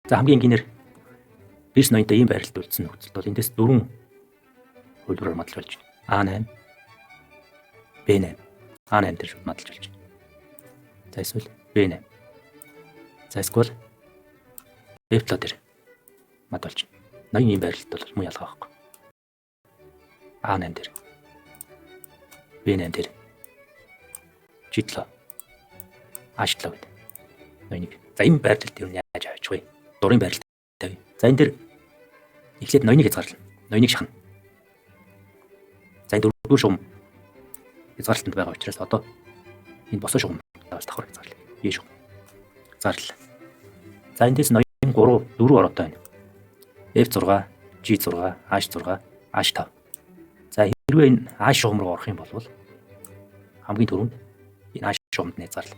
За хамгийн энгийнээр бирс ноёнтой ийм байралд үлдсэн нөхцөлд бол эндээс 4 хөлбөрөөр мадлж болж байна. А8, B8, A8 дээр шууд мадлж болж байна. За эсвэл B8. За эсвэл F7 дээр мадвалж байна. Ноён ийм байралд бол муу ялгаа байхгүй. A8 дээр, B8 дээр, G7, A7 гэдэг ноёныг. За энэ байрлалд юу яаж авчих вэ? Дурын байрлалд тавь. За энэ дээр эхлээд ноёныг хязгаарлана. Ноёныг шахна. За энэ дөрөвдүгээр шугам хязгаарлалтанд байгаа учраас одоо энэ босоо шугам давс давхар хязгаарлаа. Е шугам. Хязгаарлалаа. За эндээс ноён 3, 4 ороотой байна. F6, G6, H6, H5. За хэрвээ энэ H шугам руу орох юм бол хамгийн түрүүнд энэ H шугамд хязгаарлаа.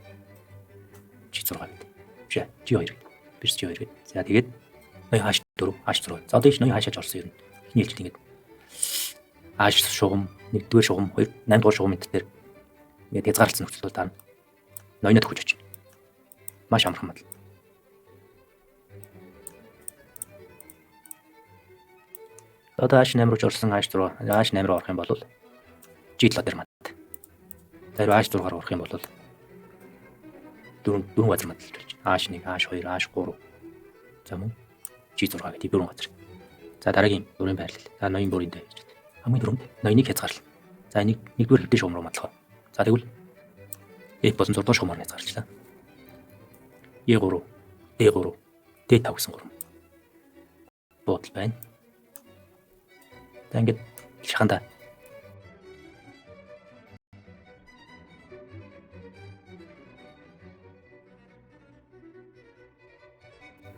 G6 гэдэг. Биш G2 гэдэг. Бирс G2 гэдэг. За тэгээд ноён H4, H6. За одоо ноён H-аж орсон юм. Эхний хэлжил ингээд H шугам, 1-р шугам, 2, 8-р шугам дээр ингээд хязгаарлалсан нөхцөл бол таа ноёнод хүч очно. Маш амархан мадал. Одоо H8 руу орсон H6, H8 руу орох юм бол G7 дээр мад. За хэрвээ H6 руу орох юм бол дөрвөн газар мадалж болж байна. H1, H2, H3. За мөн G6 гэдэг дөрвөн газар. За дараагийн дөрвөн байрлал. За ноён бүрийн дээр гэж байна. Хамгийн түрүүнд ноёныг хязгаарлаа. За энийг 1-р хэвтэ шугам руу мадлах. За тэгвэл F босон 6-р шугамаар хязгаарлаа. E3, D3, D5 гэсэн гурван буудал байна. За ингээд шаханда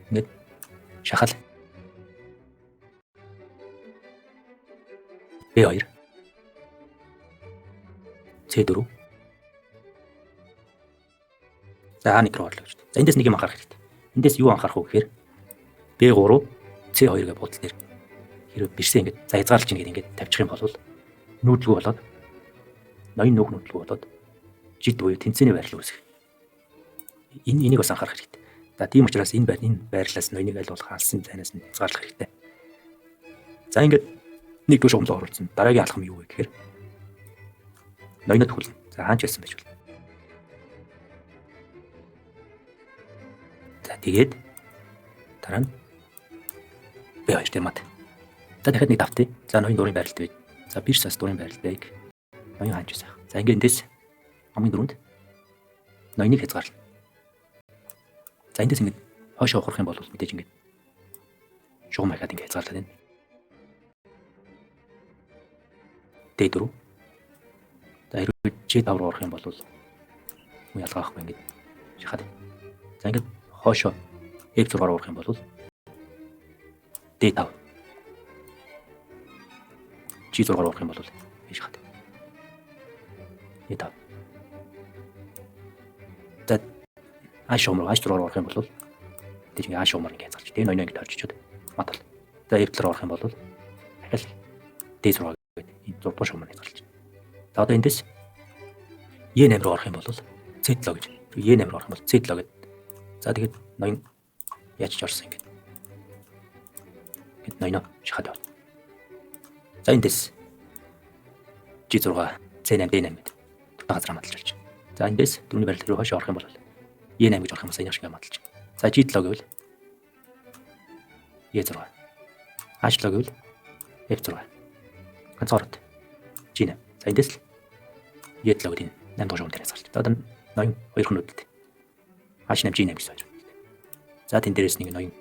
ингээд шахал B2, C4. За A1 руу орлоо гэж. За эндээс нэг юм анхаарах хэрэгтэй. Эндээс юу анхаарах вэ гэхээр B3, C2 гэх буудал дээр хэрвээ бирсээ ингээд за хязгаарлаж ингээд тавьчих юм бол нүүдлгүй болоод ноён нүх нүүдлгүй болоод жид буюу тэнцээний байрлал үүсэх. Энийг бас анхаарах хэрэгтэй. За тийм учраас энэ байрлалаас ноёныг аль болох алсын зайнаас нь хязгаарлах хэрэгтэй. За ингээд 1-р шугамд оруулсан. Дараагийн алхам юу вэ гэхээр ноёнод хүлнэ. За хаанч ялсан байж болно. За тэгээд дараа нь B2 дээр мад. За дахиад нэг давтъя. За ноён дурын байралд бай. За бирсас дурын байралд байг. Ноён хаанч ясах. За ингээд эндээс хамгийн дөрөнд ноёныг хязгаарлана. За эндээс ингээд хойшоо ухрах юм бол мэдээж ингээд шугам ахаад ингээд хязгаарлаад байна. D4. За хэрвээ G5 руу орох юм бол муу ялгаахгүй ингээд шахаад. За ингээд хойшоо F6 руу орох юм бол D5. G6 руу орох юм бол шахаад. D5. За H шугам руу орох юм бол тэгж ингээд H шугамаар ингээд хязгаарлаж. Тэгээ ноён ингээд орчичод мадал. За F7 руу орох юм бол дахиад D6 гэдэг энэ 6-р шугамаар хязгаарлаж. За одоо эндээс E8 руу орох юм бол C7 гэж. E8 руу орох юм бол C7 гэдэг. За тэгээд ноён яаж ч орсон ингээд. Гэт ноёно шахаад байна. За эндээс G6, C8, D8 гэдэг. Дөрвөн газар мадалж болж байна. За эндээс дөрөвний байрлал руу хойш орох юм бол E8 гэж орох юм сайн шиг мадалж байна. За G7 гэвэл E6. H7 гэвэл F6. Ганцаард G8. За эндээс л E7 гэдэг 8 дугаар шугам дээр хязгаарлаж. За одоо ноён хоёр хөнөдөлт. H8 G8 гэсэн байж байна. За тэн дээрээс нэг ноён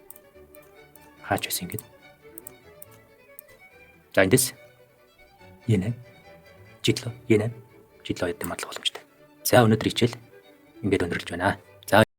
хаач байсан ингээд. За эндээс E8, G7, E8, G7 гэдэг мадлах боломжтой. За өнөөдөр хичээл ингээд өндөрлөж байна.